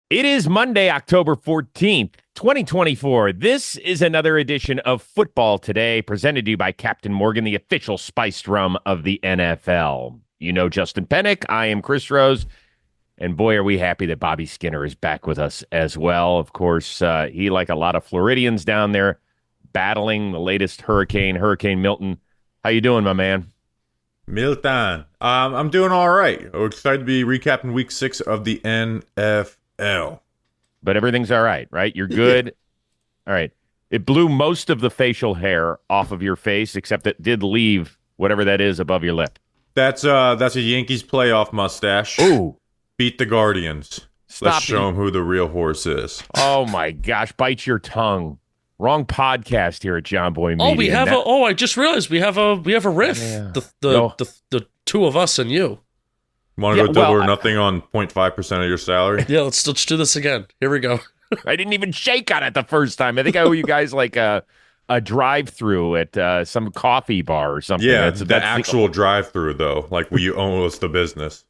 It is Monday, October 14th, 2024. This is another edition of Football Today, presented to you by Captain Morgan, the official spiced rum of the NFL. You know Justin Penik. I am Chris Rose. And boy, are we happy that Bobby Skinner is back with us as well. Of course, he, like a lot of Floridians down there, battling the latest hurricane, Hurricane Milton. How you doing, my man? Milton. I'm doing all right. I'm excited to be recapping week 6 of the NFL. But everything's all right? You're good? All right. It blew most of the facial hair off of your face, except it did leave whatever that is above your lip. That's a Yankees playoff mustache. Ooh. Beat the Guardians. Stop. Let's show them who the real horse is. Oh, my gosh. Bite your tongue. Wrong podcast here at John Boy Media. I just realized we have a riff. Yeah. The two of us and you. Want to go double or nothing on 0.5% of your salary? Yeah, let's do this again. Here we go. I didn't even shake on it the first time. I think I owe you guys like a drive-through at some coffee bar or something. Yeah, that's the actual drive-through, though. Like, you owe us the business.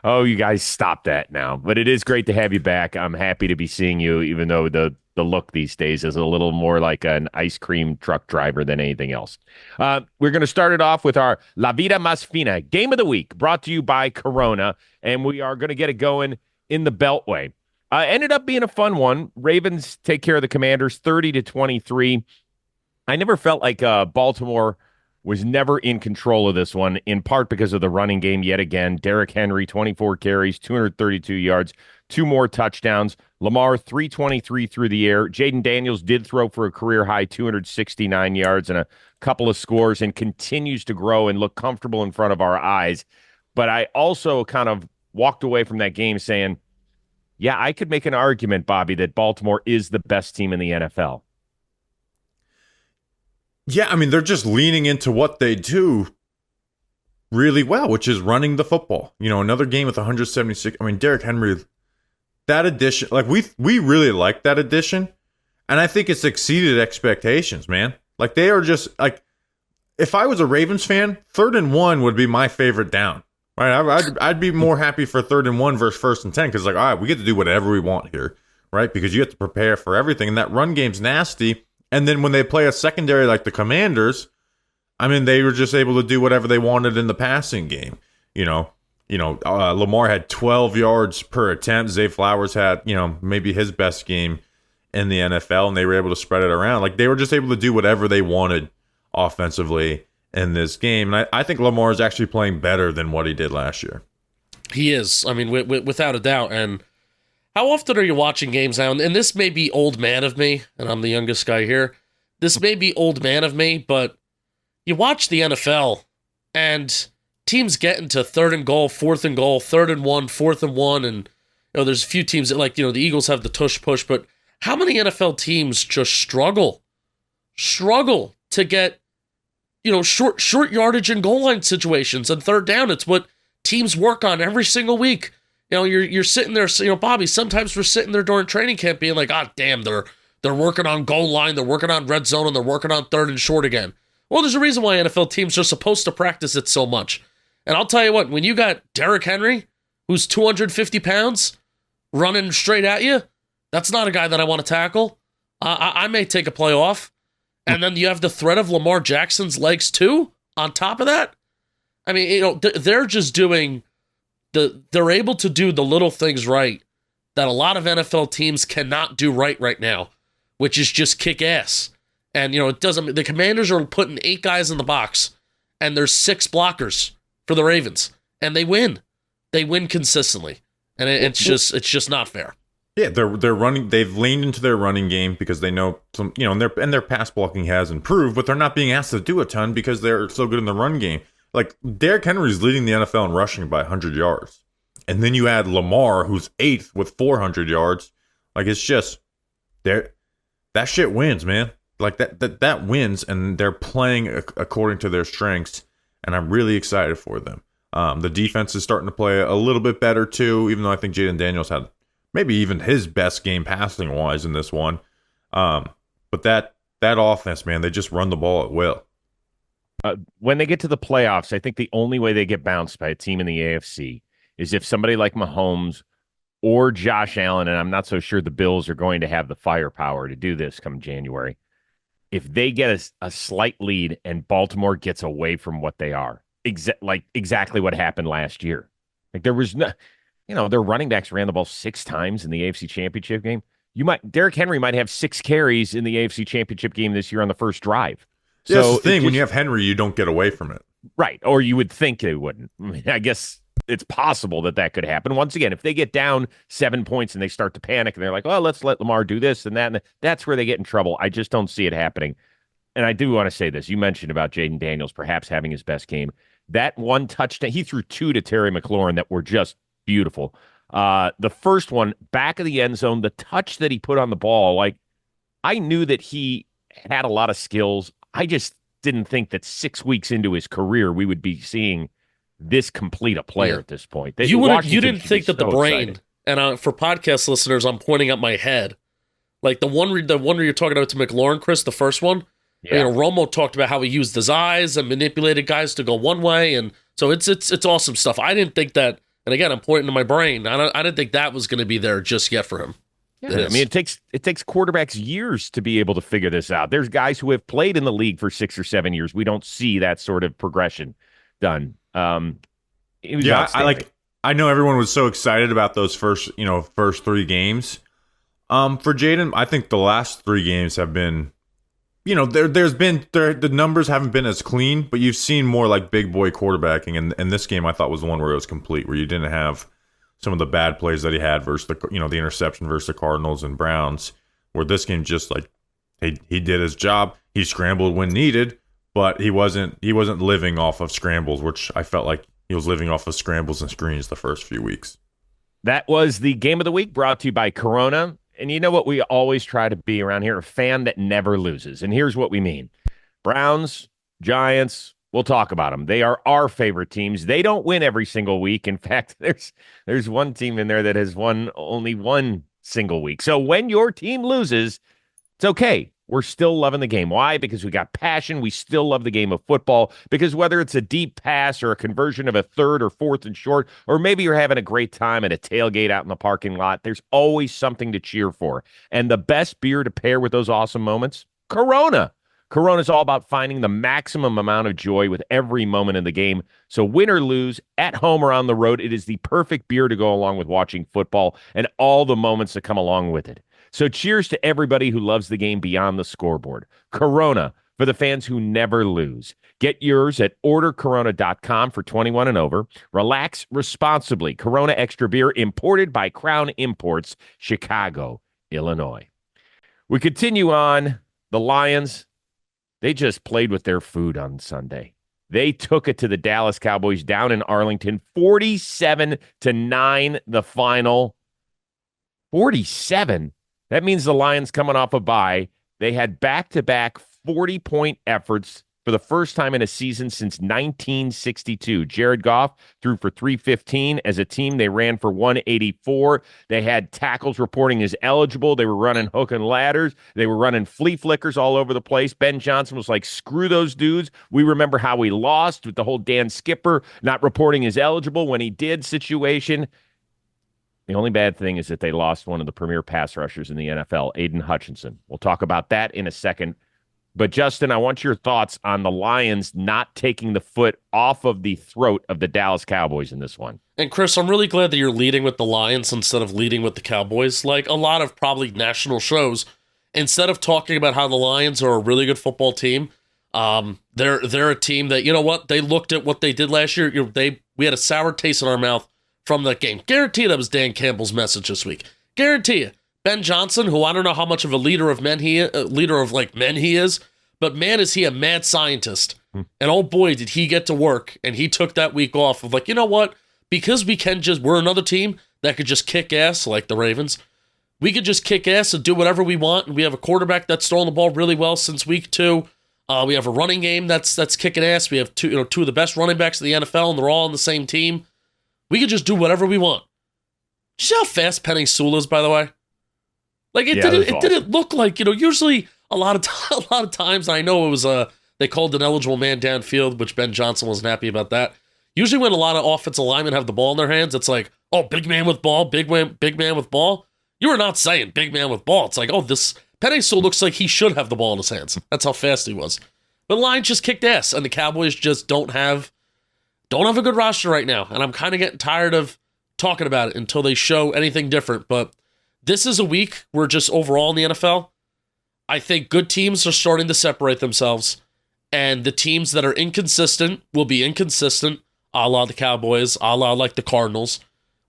Oh, you guys stop that now. But it is great to have you back. I'm happy to be seeing you, even though the look these days is a little more like an ice cream truck driver than anything else. We're going to start it off with our La Vida Más Fina Game of the Week, brought to you by Corona, and we are going to get it going in the Beltway. Ended up being a fun one. Ravens take care of the Commanders 30-23. I never felt like Baltimore was never in control of this one, in part because of the running game yet again. Derrick Henry, 24 carries, 232 yards, 2 more touchdowns. Lamar, 323 through the air. Jaden Daniels did throw for a career-high 269 yards and a couple of scores and continues to grow and look comfortable in front of our eyes. But I also kind of walked away from that game saying, yeah, I could make an argument, Bobby, that Baltimore is the best team in the NFL. Yeah, I mean, they're just leaning into what they do really well, which is running the football. You know, another game with 176. I mean, Derrick Henry, that addition, like we really like that addition, and I think it's exceeded expectations, man. Like, they are just like, if I was a Ravens fan, 3rd and 1 would be my favorite down. Right? I'd be more happy for 3rd and 1 versus 1st and 10 because, like, all right, we get to do whatever we want here, right? Because you have to prepare for everything, and that run game's nasty. And then when they play a secondary like the Commanders, I mean, they were just able to do whatever they wanted in the passing game. Lamar had 12 yards per attempt. Zay Flowers had, maybe his best game in the NFL, and they were able to spread it around. Like, they were just able to do whatever they wanted offensively in this game. And I think Lamar is actually playing better than what he did last year. He is. I mean, without a doubt. And how often are you watching games now? And this may be old man of me, and I'm the youngest guy here. This may be old man of me, but you watch the NFL, and teams get into 3rd and goal, 4th and goal, 3rd and 1, 4th and 1, and there's a few teams that, like, the Eagles have the tush push, but how many NFL teams just struggle to get, short yardage and goal line situations and 3rd down? It's what teams work on every single week. You're sitting there, Bobby, sometimes we're sitting there during training camp being like, damn, they're working on goal line, they're working on red zone, and they're working on 3rd and short again. Well, there's a reason why NFL teams are supposed to practice it so much. And I'll tell you what, when you got Derrick Henry, who's 250 pounds, running straight at you, that's not a guy that I want to tackle. I may take a play off. And then you have the threat of Lamar Jackson's legs too, on top of that. I mean, they're just doing... They're able to do the little things right that a lot of NFL teams cannot do right now, which is just kick ass. And, it doesn't, the Commanders are putting 8 guys in the box, and there's 6 blockers for the Ravens, and they win. They win consistently. And it's just not fair. Yeah, they're running. They've leaned into their running game because they know some, and their pass blocking has improved, but they're not being asked to do a ton because they're so good in the run game. Like, Derrick Henry's leading the NFL in rushing by 100 yards. And then you add Lamar, who's 8th with 400 yards. Like, it's just, that shit wins, man. Like, that wins, and they're playing according to their strengths, and I'm really excited for them. The defense is starting to play a little bit better, too, even though I think Jaden Daniels had maybe even his best game passing-wise in this one. But that offense, man, they just run the ball at will. When they get to the playoffs, I think the only way they get bounced by a team in the AFC is if somebody like Mahomes or Josh Allen, and I'm not so sure the Bills are going to have the firepower to do this come January. If they get a slight lead and Baltimore gets away from what they are, exactly what happened last year. Like there was no, their running backs ran the ball 6 times in the AFC Championship game. Derrick Henry might have 6 carries in the AFC Championship game this year on the first drive. So that's the thing. When you have Henry, you don't get away from it. Right. Or you would think they wouldn't. I mean, I guess it's possible that could happen. Once again, if they get down 7 points and they start to panic and they're like, well, let's let Lamar do this and that, and that's where they get in trouble. I just don't see it happening. And I do want to say this. You mentioned about Jaden Daniels perhaps having his best game. That one touchdown, he threw 2 to Terry McLaurin that were just beautiful. The first one, back of the end zone, the touch that he put on the ball, like I knew that he had a lot of skills. I just didn't think that 6 weeks into his career we would be seeing this complete a player at this point. You didn't think that the brain, excited. And for podcast listeners, I'm pointing at my head. Like the one where you're talking about to McLaurin, Chris, the first one. Yeah. Romo talked about how he used his eyes and manipulated guys to go one way, and so it's awesome stuff. I didn't think that, and again, I'm pointing to my brain. I didn't think that was going to be there just yet for him. Yeah, I mean, it takes quarterbacks years to be able to figure this out. There's guys who have played in the league for 6 or 7 years. We don't see that sort of progression done. I know everyone was so excited about those first 3 games. For Jaden, I think the last 3 games have been, the numbers haven't been as clean, but you've seen more like big boy quarterbacking. And this game I thought was the one where it was complete, where you didn't have some of the bad plays that he had versus the interception versus the Cardinals and Browns, where this game just like he did his job. He scrambled when needed, but he wasn't living off of scrambles, which I felt like he was living off of scrambles and screens the first few weeks. That was the game of the week, brought to you by Corona. And you know what we always try to be around here? A fan that never loses. And here's what we mean. Browns, Giants, we'll talk about them. They are our favorite teams. They don't win every single week. In fact, there's one team in there that has won only one single week. So when your team loses, it's okay. We're still loving the game. Why? Because we got passion. We still love the game of football. Because whether it's a deep pass or a conversion of a 3rd or 4th and short, or maybe you're having a great time at a tailgate out in the parking lot, there's always something to cheer for. And the best beer to pair with those awesome moments? Corona. Corona is all about finding the maximum amount of joy with every moment in the game. So win or lose, at home or on the road, it is the perfect beer to go along with watching football and all the moments that come along with it. So cheers to everybody who loves the game beyond the scoreboard. Corona, for the fans who never lose. Get yours at ordercorona.com for 21 and over. Relax responsibly. Corona Extra Beer, imported by Crown Imports, Chicago, Illinois. We continue on. The Lions, they just played with their food on Sunday. They took it to the Dallas Cowboys down in Arlington, 47-9, the final. 47. That means the Lions coming off a bye. They had back-to-back 40-point efforts for the first time in a season since 1962. Jared Goff threw for 315. As a team, they ran for 184. They had tackles reporting as eligible. They were running hook and ladders. They were running flea flickers all over the place. Ben Johnson was like, screw those dudes. We remember how we lost with the whole Dan Skipper not reporting as eligible when he did situation. The only bad thing is that they lost one of the premier pass rushers in the NFL, Aiden Hutchinson. We'll talk about that in a second. But, Justin, I want your thoughts on the Lions not taking the foot off of the throat of the Dallas Cowboys in this one. And, Chris, I'm really glad that you're leading with the Lions instead of leading with the Cowboys. Like a lot of probably national shows, instead of talking about how the Lions are a really good football team, they're a team that, you know what, they looked at what they did last year. We had a sour taste in our mouth from that game. Guarantee that was Dan Campbell's message this week. Guarantee you. Ben Johnson, who I don't know how much of a leader of men he is, but man, is he a mad scientist. And oh boy, did he get to work. And he took that week off of like, you know what? Because we're another team that could just kick ass like the Ravens. We could just kick ass and do whatever we want. And we have a quarterback that's throwing the ball really well since week 2. We have a running game that's kicking ass. We have two of the best running backs in the NFL, and they're all on the same team. We could just do whatever we want. Did you see how fast Penny Sewell is, by the way? Like it didn't look like, usually a lot of times, I know it was they called an eligible man downfield, which Ben Johnson wasn't happy about that. Usually when a lot of offensive linemen have the ball in their hands, it's like, oh, big man with ball, big man with ball. You were not saying big man with ball. It's like, oh, this Penny still looks like he should have the ball in his hands. That's how fast he was. But the Lions just kicked ass, and the Cowboys just don't have a good roster right now. And I'm kind of getting tired of talking about it until they show anything different. But this is a week where just overall in the NFL, I think good teams are starting to separate themselves, and the teams that are inconsistent will be inconsistent, a la the Cowboys, a la like the Cardinals,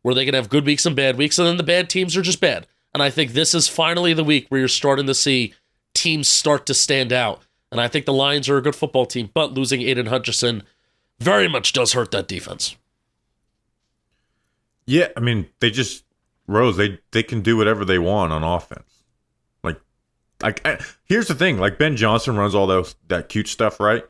where they can have good weeks and bad weeks, and then the bad teams are just bad. And I think this is finally the week where you're starting to see teams start to stand out. And I think the Lions are a good football team, but losing Aiden Hutchinson very much does hurt that defense. Yeah, I mean, they just, Rose, they can do whatever they want on offense. Here's the thing, like Ben Johnson runs all that cute stuff, right?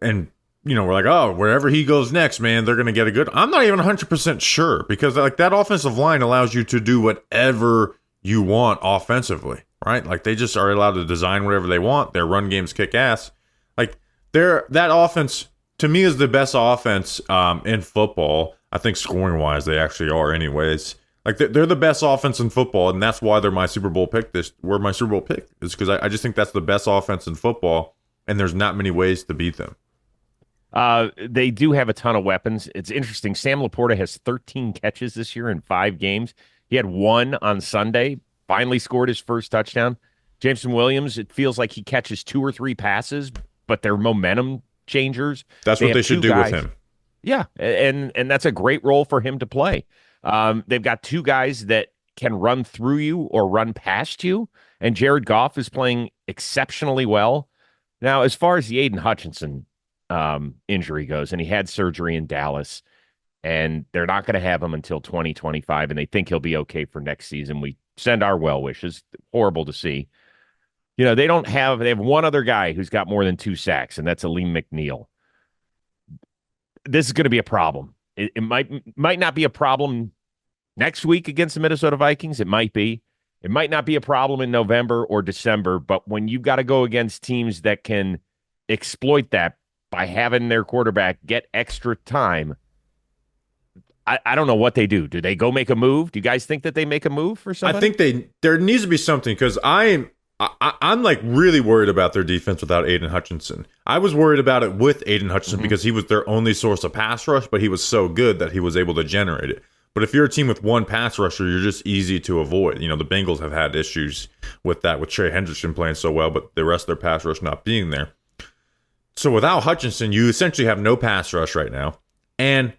And, we're like, oh, wherever he goes next, man, they're going to get a good. I'm not even 100% sure because like that offensive line allows you to do whatever you want offensively, right? Like they just are allowed to design whatever they want. Their run games kick ass. Like that offense to me is the best offense in football. I think scoring wise, they actually are anyways. Like they're the best offense in football, and that's why they're my Super Bowl pick. Where my Super Bowl pick is because I just think that's the best offense in football, and there's not many ways to beat them. They do have a ton of weapons. It's interesting. Sam Laporta has 13 catches this year in 5 games. He had 1 on Sunday, finally scored his first touchdown. Jameson Williams, it feels like he catches 2 or 3 passes, but they're momentum changers. That's what they should do with him. Yeah, and that's a great role for him to play. They've got 2 guys that can run through you or run past you, and Jared Goff is playing exceptionally well. Now, as far as the Aiden Hutchinson injury goes, and he had surgery in Dallas, and they're not going to have him until 2025, and they think he'll be okay for next season. We send our well wishes. Horrible to see. They have one other guy who's got more than 2 sacks, and that's Aleem McNeil. This is going to be a problem. It might not be a problem next week against the Minnesota Vikings. It might be. It might not be a problem in November or December, but when you've got to go against teams that can exploit that by having their quarterback get extra time, I don't know what they do. Do they go make a move? Do you guys think that they make a move for something? I think there needs to be something because I'm like really worried about their defense without Aiden Hutchinson. I was worried about it with Aiden Hutchinson because he was their only source of pass rush, but he was so good that he was able to generate it. But if you're a team with one pass rusher, you're just easy to avoid. The Bengals have had issues with that, with Trey Hendrickson playing so well, but the rest of their pass rush not being there. So without Hutchinson, you essentially have no pass rush right now. And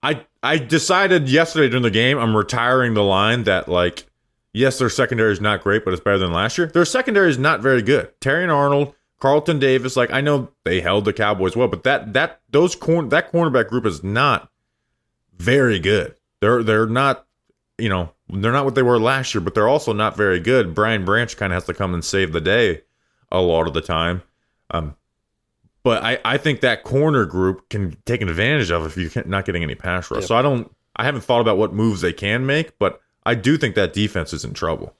I decided yesterday during the game, I'm retiring the line that, like, yes, their secondary is not great, but it's better than last year. Their secondary is not very good. Terrion Arnold, Carlton Davis, like, I know they held the Cowboys well, but that cornerback group is not very good. They're not, they're not what they were last year, but they're also not very good. Brian Branch kind of has to come and save the day a lot of the time. But I think that corner group can take an advantage of if you're not getting any pass rush. Yeah. So I haven't thought about what moves they can make, but I do think that defense is in trouble.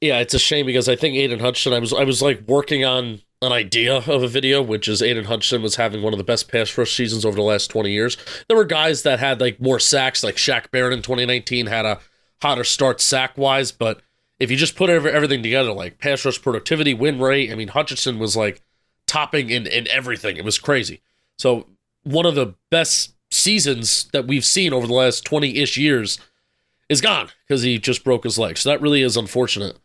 Yeah, it's a shame because I think Aiden Hutchinson, I was like working on an idea of a video, which is Aiden Hutchinson was having one of the best pass rush seasons over the last 20 years. There were guys that had like more sacks, like Shaq Barrett in 2019 had a hotter start sack-wise, but if you just put everything together, like pass rush productivity, win rate, I mean, Hutchinson was like topping in everything. It was crazy. So one of the best seasons that we've seen over the last 20-ish years is gone because he just broke his leg. So that really is unfortunate.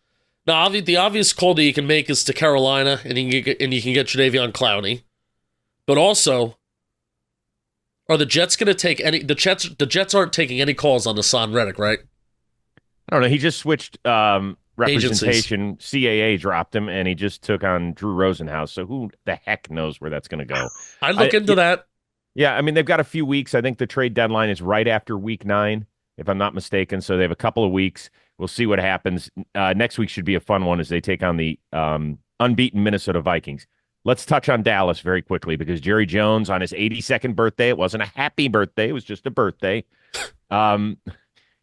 Now, the obvious call that you can make is to Carolina, and you can get Jadeveon Clowney. But also, are the Jets going to take any? The Jets aren't taking any calls on Hassan Reddick, right? I don't know. He just switched representation. Agencies. CAA dropped him, and he just took on Drew Rosenhaus. So who the heck knows where that's going to go? I'd look into that. Yeah, I mean, they've got a few weeks. I think the trade deadline is right after week 9, if I'm not mistaken. So they have a couple of weeks. We'll see what happens. Next week should be a fun one as they take on the unbeaten Minnesota Vikings. Let's touch on Dallas very quickly because Jerry Jones on his 82nd birthday, it wasn't a happy birthday, it was just a birthday.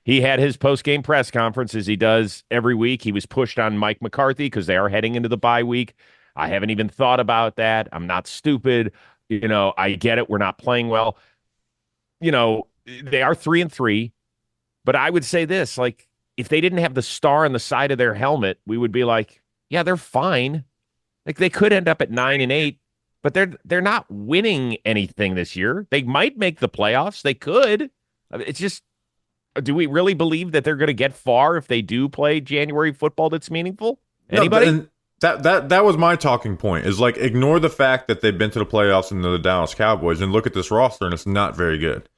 He had his post-game press conference as he does every week. He was pushed on Mike McCarthy because they are heading into the bye week. I haven't even thought about that. I'm not stupid. I get it. We're not playing well. They are 3-3. But I would say this, like, if they didn't have the star on the side of their helmet, we would be like, yeah, they're fine. Like they could end up at 9-8, but they're not winning anything this year. They might make the playoffs. They could. It's just, do we really believe that they're going to get far if they do play January football that's meaningful? Anybody? No, that was my talking point. Is like ignore the fact that they've been to the playoffs and the Dallas Cowboys, and look at this roster, and it's not very good.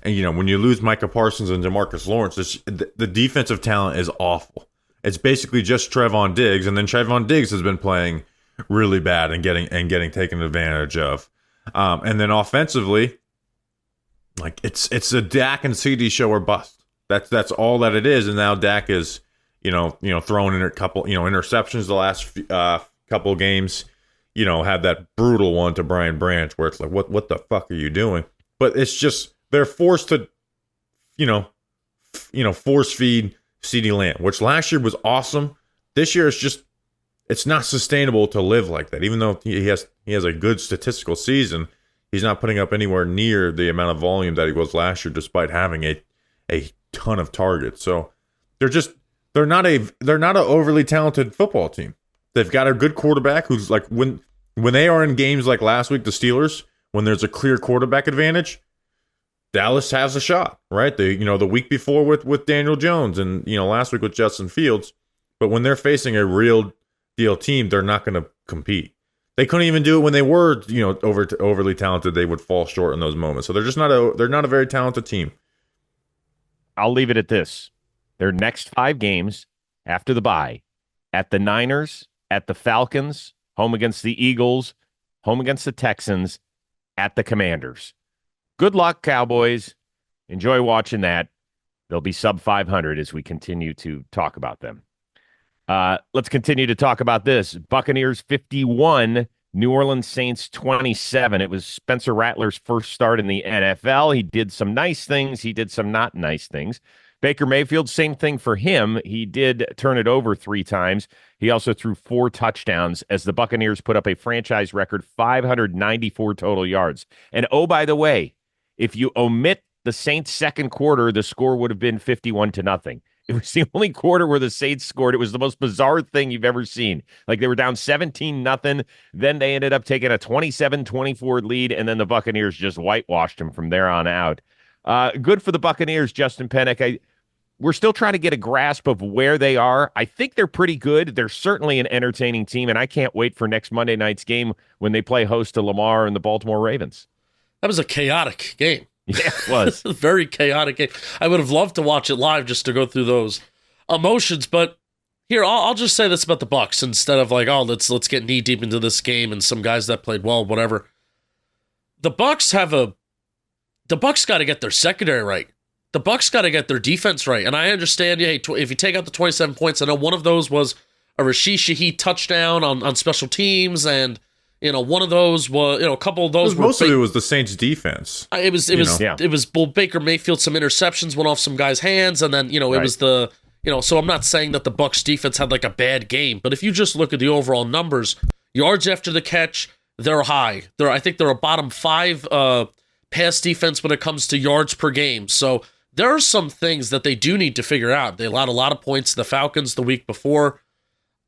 And when you lose Micah Parsons and DeMarcus Lawrence, the defensive talent is awful. It's basically just Trevon Diggs, and then Trevon Diggs has been playing really bad and getting taken advantage of. And then offensively, like it's a Dak and CD show or bust. That's all that it is. And now Dak is throwing in a couple interceptions the last couple of games. Had that brutal one to Brian Branch where it's like what the fuck are you doing? But it's just they're forced to force feed CeeDee Lamb, which last year was awesome. This year it's not sustainable to live like that. Even though he has a good statistical season, he's not putting up anywhere near the amount of volume that he was last year, despite having a ton of targets. So they're not an overly talented football team. They've got a good quarterback who's like when they are in games like last week, the Steelers, when there's a clear quarterback advantage, Dallas has a shot, right? The week before with Daniel Jones and last week with Justin Fields. But when they're facing a real deal team, they're not going to compete. They couldn't even do it when they were, overly talented. They would fall short in those moments. So they're not a very talented team. I'll leave it at this. Their next 5 games after the bye, at the Niners, at the Falcons, home against the Eagles, home against the Texans, at the Commanders. Good luck, Cowboys. Enjoy watching that. They'll be sub 500 as we continue to talk about them. Let's continue to talk about this. Buccaneers 51, New Orleans Saints 27. It was Spencer Rattler's first start in the NFL. He did some nice things. He did some not nice things. Baker Mayfield, same thing for him. He did turn it over 3 times. He also threw 4 touchdowns as the Buccaneers put up a franchise record 594 total yards. And oh, by the way, if you omit the Saints' second quarter, the score would have been 51-0. It was the only quarter where the Saints scored. It was the most bizarre thing you've ever seen. Like they were down 17-0. Then they ended up taking a 27-24 lead, and then the Buccaneers just whitewashed them from there on out. Good for the Buccaneers, Justin Penik. We're still trying to get a grasp of where they are. I think they're pretty good. They're certainly an entertaining team, and I can't wait for next Monday night's game when they play host to Lamar and the Baltimore Ravens. That was a chaotic game. Yeah, it was. A very chaotic game. I would have loved to watch it live just to go through those emotions, but here, I'll just say this about the Bucs instead of like, let's get knee deep into this game and some guys that played well, whatever. The Bucs got to get their secondary right. The Bucs got to get their defense right. And I understand, if you take out the 27 points, I know one of those was a Rashid Shaheed touchdown on special teams, and one of those was, a couple of those. Most of it was the Saints' defense. It was Baker Mayfield. Some interceptions went off some guys' hands, and then it was the So I'm not saying that the Bucs defense had like a bad game, but if you just look at the overall numbers, yards after the catch, they're high. I think they're a bottom 5 pass defense when it comes to yards per game. So there are some things that they do need to figure out. They allowed a lot of points to the Falcons the week before.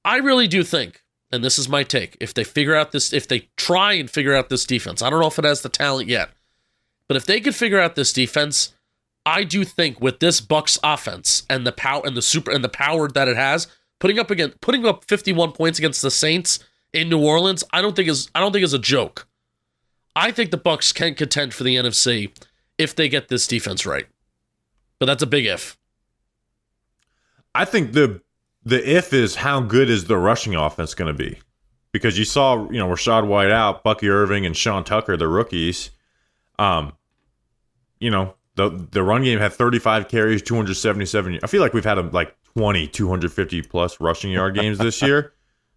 I really do think, and this is my take, if they try and figure out this defense, I don't know if it has the talent yet, but if they could figure out this defense, I do think with this Bucs offense and the power and the power that it has, putting up 51 points against the Saints in New Orleans, I don't think is a joke. I think the Bucs can contend for the NFC if they get this defense right. But that's a big if. I think the if is how good is the rushing offense going to be? Because you saw, Rashad White out, Bucky Irving and Sean Tucker, the rookies. The run game had 35 carries, 277. I feel like we've had like 20, 250 plus rushing yard games this year.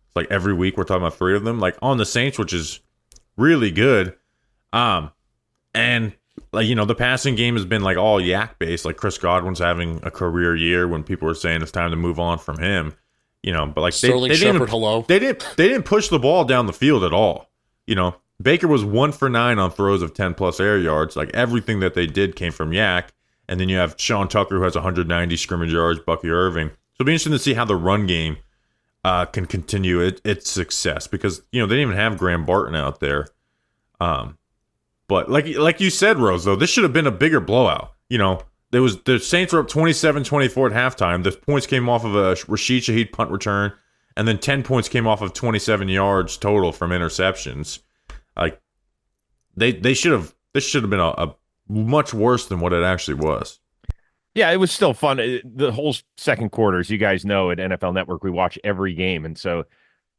It's like every week we're talking about 3 of them. Like on the Saints, which is really good. And like, the passing game has been like all yak based. Like Chris Godwin's having a career year when people were saying it's time to move on from him. But like Sterling Shepard, hello. They didn't push the ball down the field at all. Baker was 1 for 9 on throws of 10 plus air yards. Like everything that they did came from yak. And then you have Sean Tucker, who has 190 scrimmage yards, Bucky Irving. So it'll be interesting to see how the run game can continue its success, because they didn't even have Graham Barton out there. But like you said, Rose, though, this should have been a bigger blowout. The Saints were up 27-24 at halftime. The points came off of a Rashid Shaheed punt return, and then 10 points came off of 27 yards total from interceptions. Like they should have. This should have been a much worse than what it actually was. Yeah, it was still fun. The whole second quarter, as you guys know, at NFL Network, we watch every game. And so,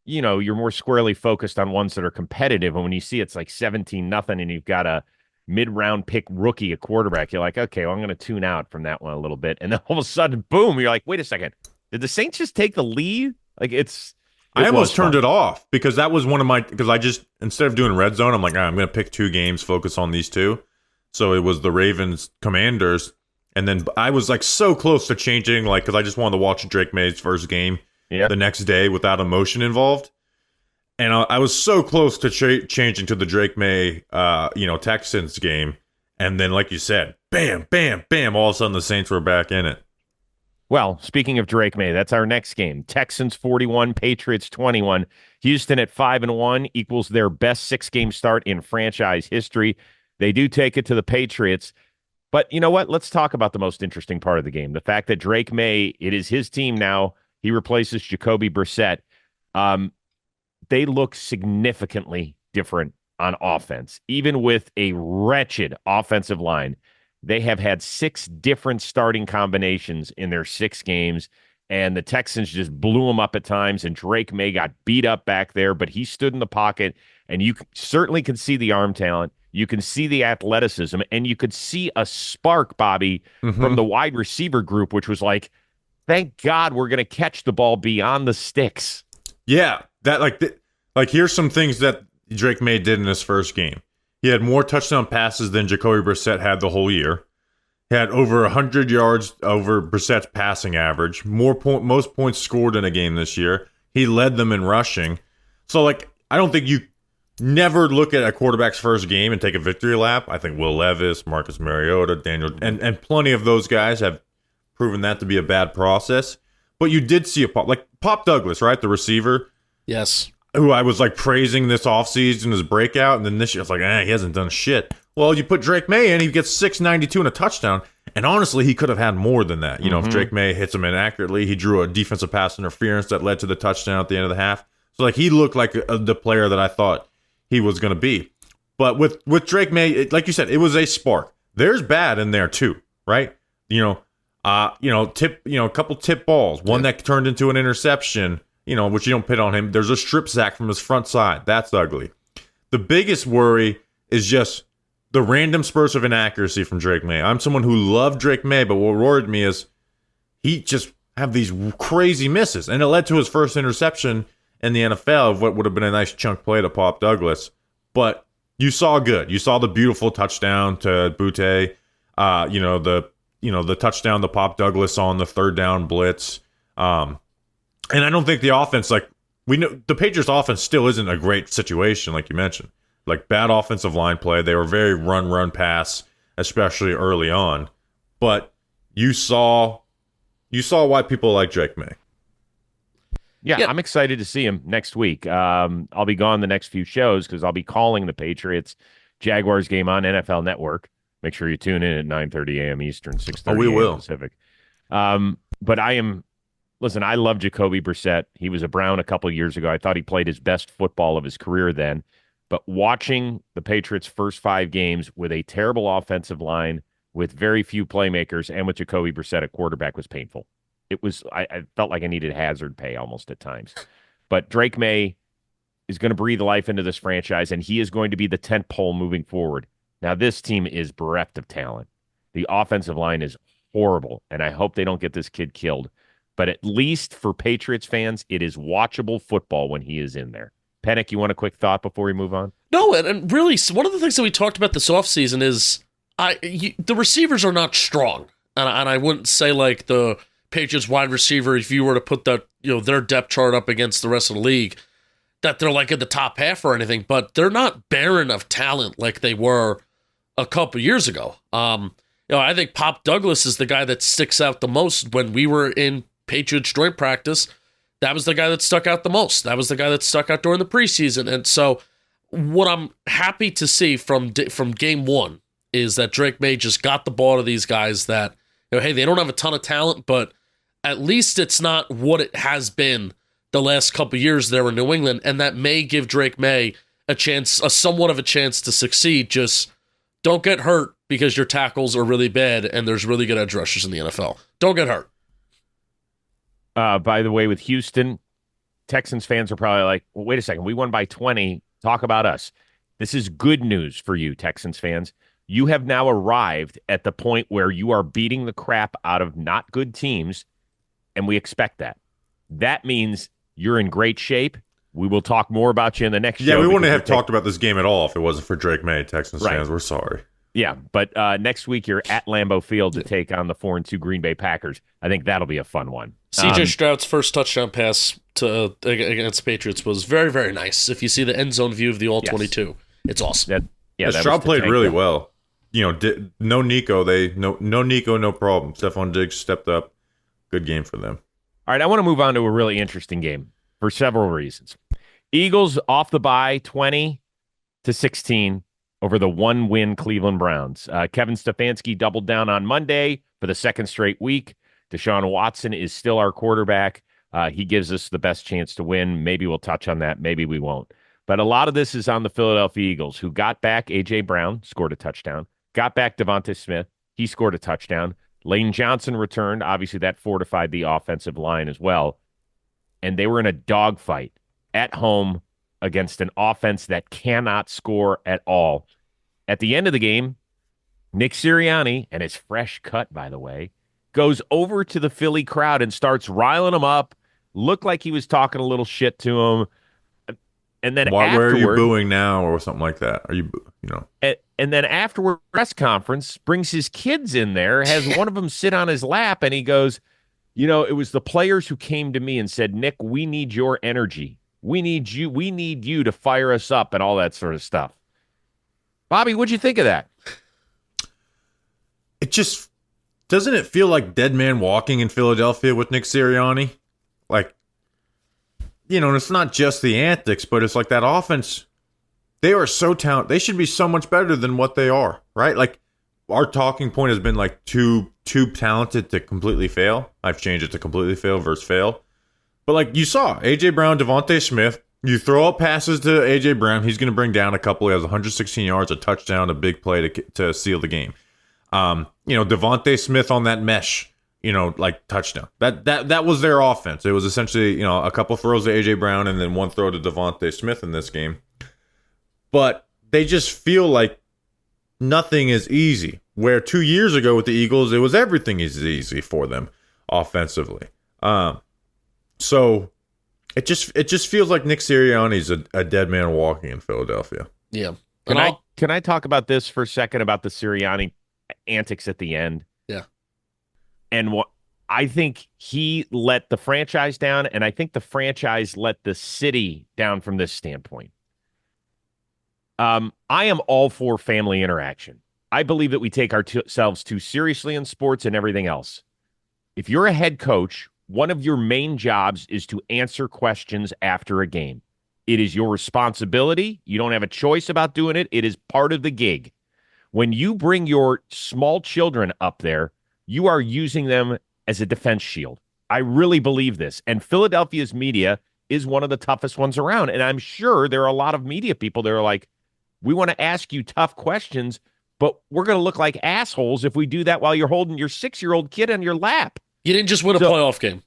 you're more squarely focused on ones that are competitive. And when you see it's like 17-0 and you've got a mid-round pick rookie, a quarterback, you're like, okay, well, I'm going to tune out from that one a little bit. And then all of a sudden, boom, you're like, wait a second. Did the Saints just take the lead? Like, I almost turned it off, because that was one of because I just, instead of doing red zone, I'm like, I'm going to pick two games, focus on these two. So it was the Ravens Commanders. And then I was like so close to changing, like, because I just wanted to watch Drake May's first game the next day without emotion involved. And I was so close to changing to the Drake May, Texans game. And then, like you said, bam, bam, bam, all of a sudden the Saints were back in it. Well, speaking of Drake May, that's our next game. Texans 41, Patriots 21. Houston at 5-1 equals their best 6-game start in franchise history. They do take it to the Patriots. But you know what? Let's talk about the most interesting part of the game. The fact that Drake May, it is his team now. He replaces Jacoby Brissett. They look significantly different on offense. Even with a wretched offensive line, they have had 6 different starting combinations in their 6 games, and the Texans just blew them up at times, and Drake May got beat up back there, but he stood in the pocket, and you certainly can see the arm talent. You can see the athleticism, and you could see a spark, Bobby, from the wide receiver group, which was like, thank God we're going to catch the ball beyond the sticks. Yeah, that here's some things that Drake May did in his first game. He had more touchdown passes than Jacoby Brissett had the whole year. He had over 100 yards over Brissett's passing average, most points scored in a game this year. He led them in rushing. So, I don't think you never look at a quarterback's first game and take a victory lap. I think Will Levis, Marcus Mariota, Daniel, and plenty of those guys have proven that to be a bad process. But you did see Pop Douglas, right? The receiver. Yes. Who I was praising this offseason, his breakout, and then this year it's he hasn't done shit. Well, you put Drake May in, he gets 692 and a touchdown, and honestly, he could have had more than that. If Drake May hits him inaccurately, he drew a defensive pass interference that led to the touchdown at the end of the half. So he looked like the player that I thought he was going to be. But with Drake May, like you said, it was a spark. There's bad in there too, right? A couple tip balls, one that turned into an interception. Which you don't pit on him. There's a strip sack from his front side. That's ugly. The biggest worry is just the random spurts of inaccuracy from Drake May. I'm someone who loved Drake May, but what worried me is he just have these crazy misses. And it led to his first interception in the NFL of what would have been a nice chunk play to Pop Douglas. But you saw good. You saw the beautiful touchdown to Butte. The touchdown to Pop Douglas on the third down blitz. And I don't think the offense, we know the Patriots offense still isn't a great situation, like you mentioned. Bad offensive line play. They were very run, pass, especially early on. But you saw why people like Drake May. Yeah, I'm excited to see him next week. I'll be gone the next few shows because I'll be calling the Patriots-Jaguars game on NFL Network. Make sure you tune in at 9:30 a.m. Eastern, 6:30 a.m. Pacific. But listen, I love Jacoby Brissett. He was a Brown a couple years ago. I thought he played his best football of his career then. But watching the Patriots' first 5 games with a terrible offensive line, with very few playmakers, and with Jacoby Brissett at quarterback was painful. I felt like I needed hazard pay almost at times. But Drake May is going to breathe life into this franchise, and he is going to be the tent pole moving forward. Now, this team is bereft of talent. The offensive line is horrible, and I hope they don't get this kid killed. But at least for Patriots fans, it is watchable football when he is in there. Penik, you want a quick thought before we move on? No, and really, one of the things that we talked about this offseason is the receivers are not strong. And I wouldn't say the Patriots wide receiver, if you were to put that, their depth chart up against the rest of the league, that they're in the top half or anything, but they're not barren of talent like they were a couple years ago. I think Pop Douglas is the guy that sticks out the most. When we were in Patriots joint practice, that was the guy that stuck out the most. That was the guy that stuck out during the preseason. And so what I'm happy to see from game one is that Drake May just got the ball to these guys that, hey, they don't have a ton of talent, but at least it's not what it has been the last couple years there in New England, and that may give Drake May somewhat of a chance to succeed. Just don't get hurt because your tackles are really bad and there's really good edge rushers in the NFL. Don't get hurt. By the way, with Houston, Texans fans are probably like, well, wait a second, we won by 20. Talk about us. This is good news for you, Texans fans. You have now arrived at the point where you are beating the crap out of not good teams, and we expect that. That means you're in great shape. We will talk more about you in the next show. Yeah, we wouldn't have talked about this game at all if it wasn't for Drake May. Texans fans, we're sorry. Yeah, but next week you're at Lambeau Field to take on the 4-2 Green Bay Packers. I think that'll be a fun one. CJ Stroud's first touchdown pass against the Patriots was very, very nice. If you see the end zone view of the All-22, it's awesome. Stroud played really well. No Nico. No Nico, no problem. Stephon Diggs stepped up. Good game for them. All right, I want to move on to a really interesting game for several reasons. Eagles off the bye, 20-16 over the one-win Cleveland Browns. Kevin Stefanski doubled down on Monday for the second straight week. Deshaun Watson is still our quarterback. He gives us the best chance to win. Maybe we'll touch on that. Maybe we won't. But a lot of this is on the Philadelphia Eagles, who got back A.J. Brown, scored a touchdown. Got back Devontae Smith. He scored a touchdown. Lane Johnson returned. Obviously, that fortified the offensive line as well. And they were in a dogfight at home against an offense that cannot score at all. At the end of the game, Nick Sirianni, and his fresh cut, by the way, goes over to the Philly crowd and starts riling them up. Looked like he was talking a little shit to him. And then where are you booing now or something like that? Are you And then afterward, press conference, brings his kids in there, has one of them sit on his lap, and he goes, it was the players who came to me and said, Nick, we need your energy. We need you to fire us up and all that sort of stuff. Bobby, what'd you think of that? It just, doesn't it feel like dead man walking in Philadelphia with Nick Sirianni? Like, and it's not just the antics, but it's like that offense. They are so talented. They should be so much better than what they are, right? Like, our talking point has been like too talented to completely fail. I've changed it to completely fail versus fail. But like you saw, A.J. Brown, Devontae Smith, you throw up passes to A.J. Brown, he's going to bring down a couple. He has 116 yards, a touchdown, a big play to seal the game. Devontae Smith on that mesh, touchdown. That was their offense. It was essentially, a couple throws to A.J. Brown and then one throw to Devontae Smith in this game. But they just feel like nothing is easy. Where 2 years ago with the Eagles, it was everything is easy for them offensively. So it just feels like Nick Sirianni's a dead man walking in Philadelphia. Yeah. Can I talk about this for a second about the Sirianni antics at the end? Yeah. And what I think he let the franchise down, and I think the franchise let the city down from this standpoint. I am all for family interaction. I believe that we take ourselves too seriously in sports and everything else. If you're a head coach, one of your main jobs is to answer questions after a game. It is your responsibility. You don't have a choice about doing it. It is part of the gig. When you bring your small children up there, you are using them as a defense shield. I really believe this. And Philadelphia's media is one of the toughest ones around. And I'm sure there are a lot of media people that are like, we want to ask you tough questions, but we're going to look like assholes if we do that while you're holding your 6-year-old kid on your lap. You didn't just win a playoff game.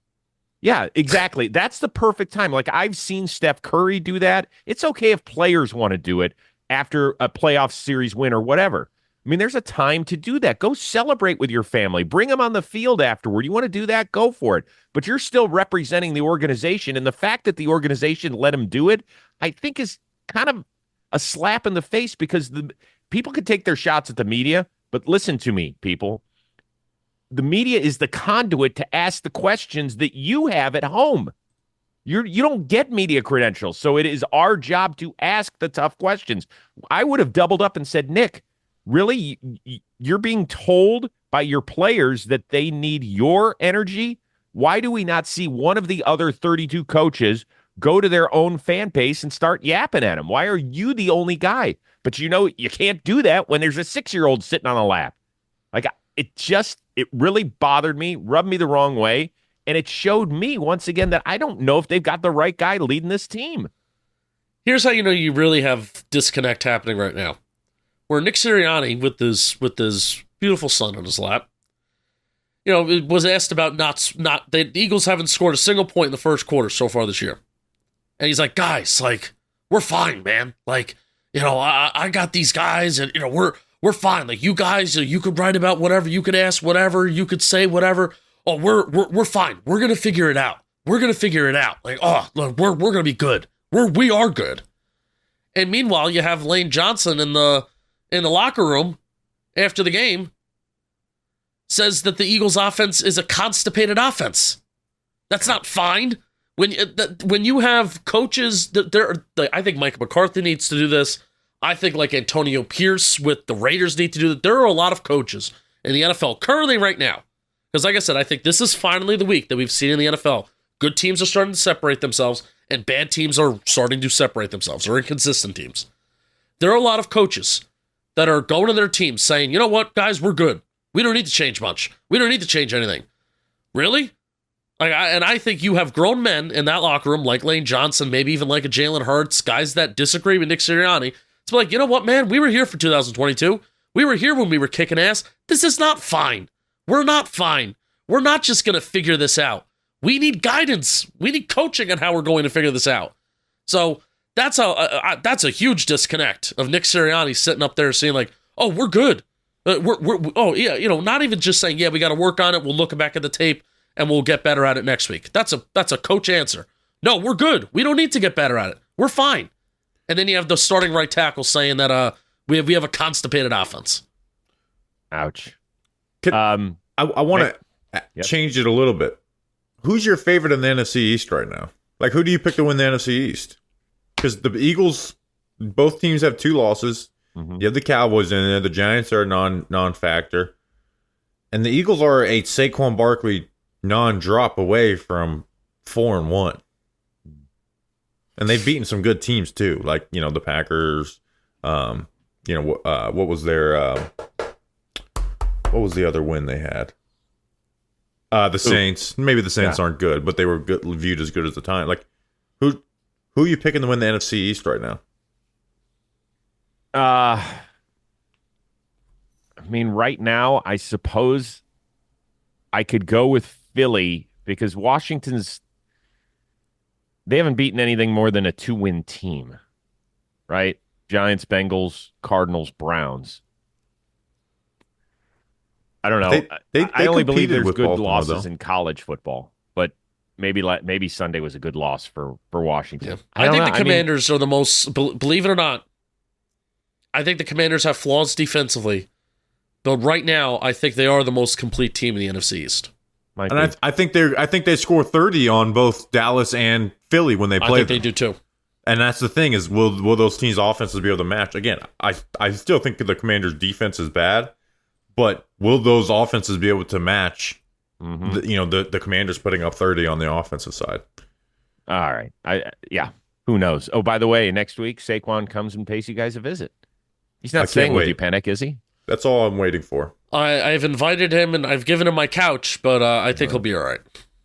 Yeah, exactly. That's the perfect time. Like, I've seen Steph Curry do that. It's okay if players want to do it after a playoff series win or whatever. I mean, there's a time to do that. Go celebrate with your family. Bring them on the field afterward. You want to do that? Go for it. But you're still representing the organization. And the fact that the organization let him do it, I think is kind of a slap in the face, because the people can take their shots at the media. But listen to me, people. The media is the conduit to ask the questions that you have at home. You don't get media credentials, so it is our job to ask the tough questions. I would have doubled up and said, Nick, Really? You're being told by your players that they need your energy? Why do we not see one of the other 32 coaches go to their own fan base and start yapping at them? Why are you the only guy? But you can't do that when there's a 6-year-old sitting on a lap. Like, it really bothered me, rubbed me the wrong way, and it showed me once again that I don't know if they've got the right guy leading this team. Here's how you know you really have disconnect happening right now. Where Nick Sirianni, with his beautiful son on his lap, was asked about the Eagles haven't scored a single point in the first quarter so far this year. And he's like, guys, like, we're fine, man. Like, I got these guys, and we're fine. Like, you guys, you could write about whatever, you could ask whatever, you could say whatever. Oh, we're fine. We're gonna figure it out. We're gonna figure it out. Like, oh, look, we're gonna be good. We are good. And meanwhile, you have Lane Johnson in the locker room after the game says that the Eagles offense is a constipated offense. That's not fine. When you have coaches I think Mike McCarthy needs to do this. I think like Antonio Pierce with the Raiders need to do that. There are a lot of coaches in the NFL currently right now. Because like I said, I think this is finally the week that we've seen in the NFL. Good teams are starting to separate themselves, and bad teams are starting to separate themselves, or inconsistent teams. There are a lot of coaches that are going to their teams saying, you know what, guys, we're good. We don't need to change much. We don't need to change anything. Really? I think you have grown men in that locker room, like Lane Johnson, maybe even like a Jalen Hurts, guys that disagree with Nick Sirianni. It's like, you know what, man? We were here for 2022. We were here when we were kicking ass. This is not fine. We're not fine. We're not just going to figure this out. We need guidance. We need coaching on how we're going to figure this out. So that's a huge disconnect of Nick Sirianni sitting up there saying like, oh, we're good. Not even just saying, yeah, we got to work on it. We'll look back at the tape and we'll get better at it next week. That's a coach answer. No, we're good. We don't need to get better at it. We're fine. And then you have the starting right tackle saying that we have a constipated offense. Ouch. I want to change it a little bit. Who's your favorite in the NFC East right now? Like, who do you pick to win the NFC East? Because the Eagles, both teams have 2 losses. Mm-hmm. You have the Cowboys in there. The Giants are a non-factor. And the Eagles are a Saquon Barkley non-drop away from 4-1. And they've beaten some good teams, too. Like, the Packers. What was their... what was the other win they had? The Saints. Maybe the Saints aren't good, but they were viewed as good at the time. Like, who are you picking to win the NFC East right now? Right now, I suppose I could go with Philly because they haven't beaten anything more than a 2-win team, right? Giants, Bengals, Cardinals, Browns. I don't know. I only believe there's good losses in college football, but maybe Sunday was a good loss for Washington. Yeah. I think the Commanders are the most, believe it or not, I think the Commanders have flaws defensively, but right now I think they are the most complete team in the NFC East. I think they score 30 on both Dallas and Philly when they play. I think they do too. And that's the thing is, will those teams' offenses be able to match? Again, I still think the Commanders' defense is bad. But will those offenses be able to match the Commanders putting up 30 on the offensive side? All right. Who knows? Oh, by the way, next week, Saquon comes and pays you guys a visit. He's not staying with you, Penik, is he? That's all I'm waiting for. I've invited him, and I've given him my couch, but I think he'll be all right.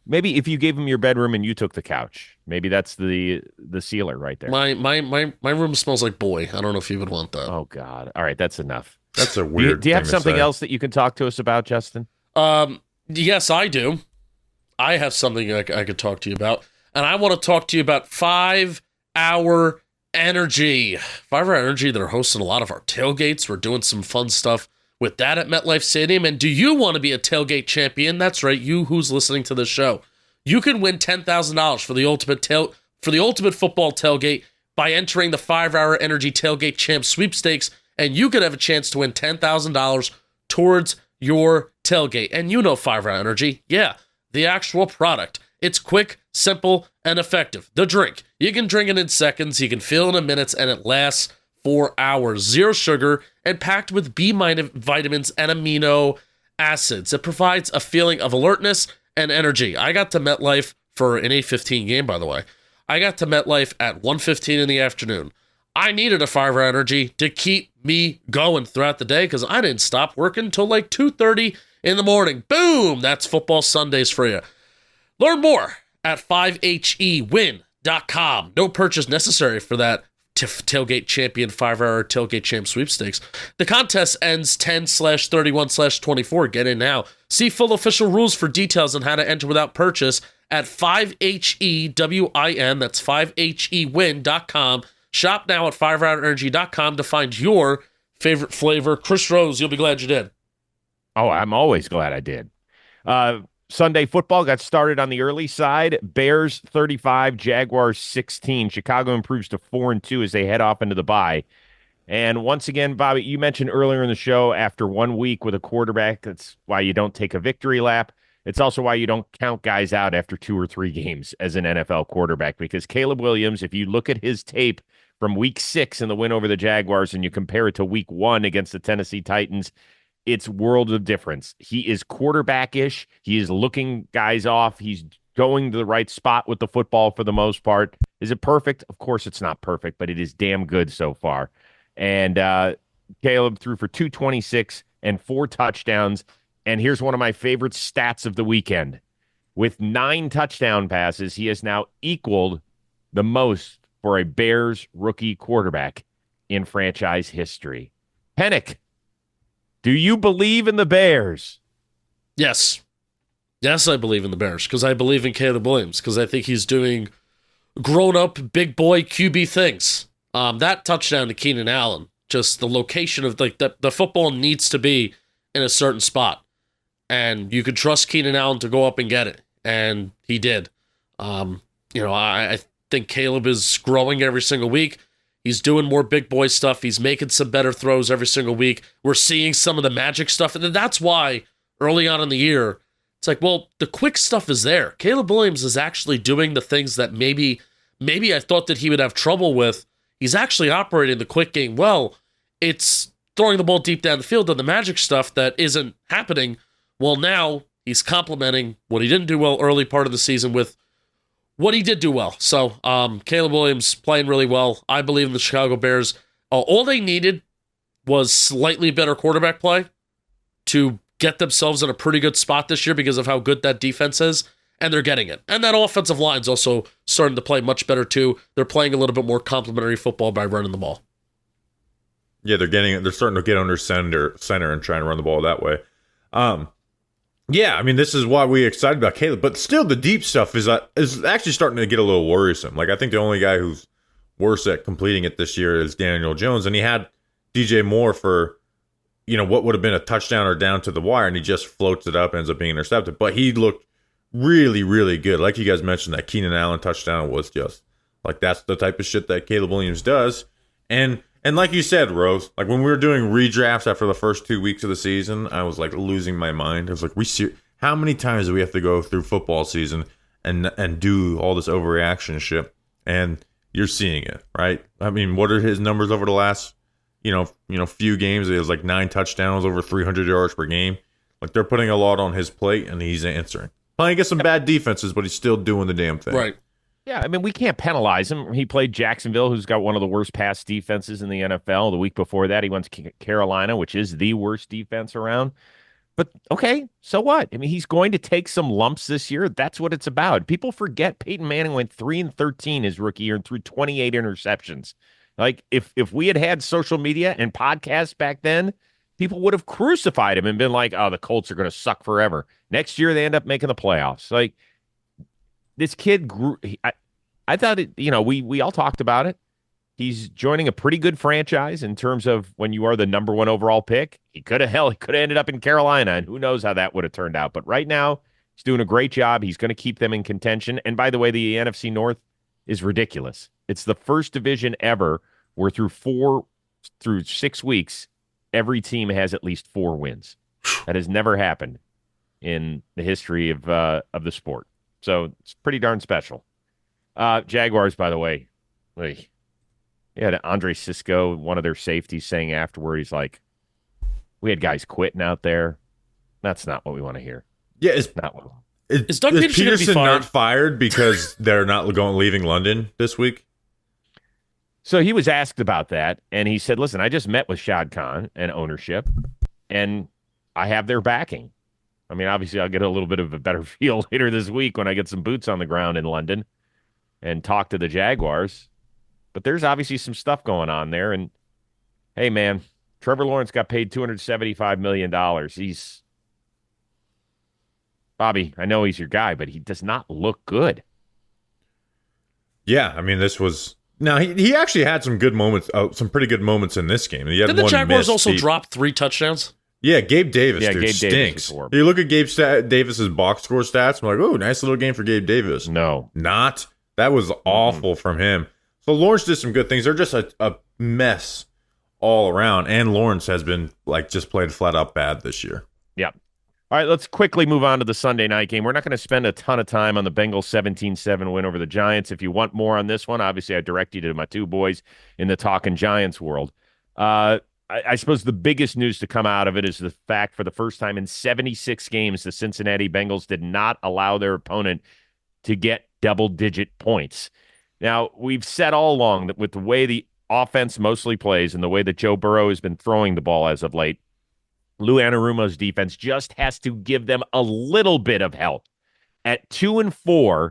Maybe if you gave him your bedroom and you took the couch, maybe that's the sealer right there. My room smells like boy. I don't know if you would want that. Oh, God. All right, that's enough. That's a weird. Do you have something else that you can talk to us about, Justin? Yes, I do. I have something I could talk to you about, and I want to talk to you about 5-Hour Energy. 5-Hour Energy, they're hosting a lot of our tailgates. We're doing some fun stuff with that at MetLife Stadium. And do you want to be a tailgate champion? That's right, you who's listening to this show. You can win $10,000 for the ultimate football tailgate by entering the 5-Hour Energy Tailgate Champ Sweepstakes. And you could have a chance to win $10,000 towards your tailgate. And you know 5-Hour Energy. Yeah, the actual product. It's quick, simple, and effective. The drink. You can drink it in seconds. You can feel it in minutes, and it lasts 4 hours. Zero sugar and packed with B vitamins and amino acids. It provides a feeling of alertness and energy. I got to MetLife for an 8:15 game, by the way. I got to MetLife at 1:15 in the afternoon. I needed a 5-hour energy to keep me going throughout the day because I didn't stop working until like 2:30 in the morning. Boom! That's football Sundays for you. Learn more at 5hewin.com. No purchase necessary for that Tailgate Champion 5-hour Tailgate Champ sweepstakes. The contest ends 10/31/24. Get in now. See full official rules for details on how to enter without purchase at 5hewin. That's 5hewin.com. Shop now at 5hourenergy.com to find your favorite flavor. Chris Rose, you'll be glad you did. Oh, I'm always glad I did. Sunday football got started on the early side. Bears 35, Jaguars 16. Chicago improves to 4-2 as they head off into the bye. And once again, Bobby, you mentioned earlier in the show, after 1 week with a quarterback, that's why you don't take a victory lap. It's also why you don't count guys out after 2 or 3 games as an NFL quarterback, because Caleb Williams, if you look at his tape from week 6 in the win over the Jaguars and you compare it to week 1 against the Tennessee Titans, it's worlds of difference. He is quarterback-ish. He is looking guys off. He's going to the right spot with the football for the most part. Is it perfect? Of course it's not perfect, but it is damn good so far. And Caleb threw for 226 and 4 touchdowns. And here's one of my favorite stats of the weekend. With 9 touchdown passes, he has now equaled the most for a Bears rookie quarterback in franchise history. Penik, do you believe in the Bears? Yes. Yes, I believe in the Bears because I believe in Caleb Williams because I think he's doing grown-up, big boy QB things. That touchdown to Keenan Allen, just the location of like the football needs to be in a certain spot. And you could trust Keenan Allen to go up and get it. And he did. I think Caleb is growing every single week. He's doing more big boy stuff. He's making some better throws every single week. We're seeing some of the magic stuff. And that's why early on in the year, it's like, well, the quick stuff is there. Caleb Williams is actually doing the things that maybe I thought that he would have trouble with. He's actually operating the quick game well. It's throwing the ball deep down the field and the magic stuff that isn't happening. Well, now he's complementing what he didn't do well early part of the season with what he did do well. So Caleb Williams playing really well. I believe in the Chicago Bears. All they needed was slightly better quarterback play to get themselves in a pretty good spot this year because of how good that defense is, and they're getting it. And that offensive line's also starting to play much better too. They're playing a little bit more complimentary football by running the ball. Yeah, they're starting to get under center and trying to run the ball that way. Yeah, I mean, this is why we're excited about Caleb. But still, the deep stuff is actually starting to get a little worrisome. Like, I think the only guy who's worse at completing it this year is Daniel Jones. And he had DJ Moore for, what would have been a touchdown or down to the wire, and he just floats it up, ends up being intercepted. But he looked really, really good. Like you guys mentioned, that Keenan Allen touchdown was just, like, that's the type of shit that Caleb Williams does. And like you said, Rose, like when we were doing redrafts after the first 2 weeks of the season, I was like losing my mind. I was like, how many times do we have to go through football season and do all this overreaction shit? And you're seeing it, right? I mean, what are his numbers over the last, few games? It was like 9 touchdowns, over 300 yards per game. Like they're putting a lot on his plate, and he's answering. Playing against some bad defenses, but he's still doing the damn thing. Right. Yeah, I mean, we can't penalize him. He played Jacksonville, who's got one of the worst pass defenses in the NFL. The week before that, he went to Carolina, which is the worst defense around. But, okay, so what? I mean, he's going to take some lumps this year. That's what it's about. People forget Peyton Manning went 3-13 his rookie year and threw 28 interceptions. Like, if we had had social media and podcasts back then, people would have crucified him and been like, oh, the Colts are going to suck forever. Next year, they end up making the playoffs. Like, this kid grew. I thought it, we all talked about it. He's joining a pretty good franchise in terms of when you are the number 1 overall pick. He could have ended up in Carolina, and who knows how that would have turned out. But right now, he's doing a great job. He's going to keep them in contention. And by the way, the NFC North is ridiculous. It's the first division ever where through 6 weeks, every team has at least 4 wins. That has never happened in the history of the sport. So it's pretty darn special. Jaguars, by the way, Yeah, Andre Cisco, one of their safeties, saying afterward, he's like, "We had guys quitting out there. That's not what we want to hear. Yeah, Not what." Is Doug is Peterson going to be Peterson fired? not fired because they're not leaving London this week? So he was asked about that, and he said, "Listen, I just met with Shad Khan and ownership, and I have their backing. I mean, obviously, I'll get a little bit of a better feel later this week when I get some boots on the ground in London and talk to the Jaguars. But there's obviously some stuff going on there. And hey, man, Trevor Lawrence got paid $275 million. He's Bobby, I know he's your guy, but he does not look good." Yeah, I mean, this was. Now, he actually had some good moments, some pretty good moments in this game. He had Did the one Jaguars missed also deep. drop 3 touchdowns? Yeah, Gabe Davis, Yeah, dude, Gabe Davis stinks. was horrible. You look at Davis's box score stats, I'm like, oh, nice little game for Gabe Davis. No. Not. That was awful from him. So Lawrence did some good things. They're just a mess all around. And Lawrence has been, just played flat out bad this year. Yeah. All right, let's quickly move on to the Sunday night game. We're not going to spend a ton of time on the Bengals 17-7 win over the Giants. If you want more on this one, obviously I direct you to my two boys in the Talking Giants world. I suppose the biggest news to come out of it is the fact for the first time in 76 games, the Cincinnati Bengals did not allow their opponent to get double-digit points. Now, we've said all along that with the way the offense mostly plays and the way that Joe Burrow has been throwing the ball as of late, Lou Anarumo's defense just has to give them a little bit of help. At 2-4,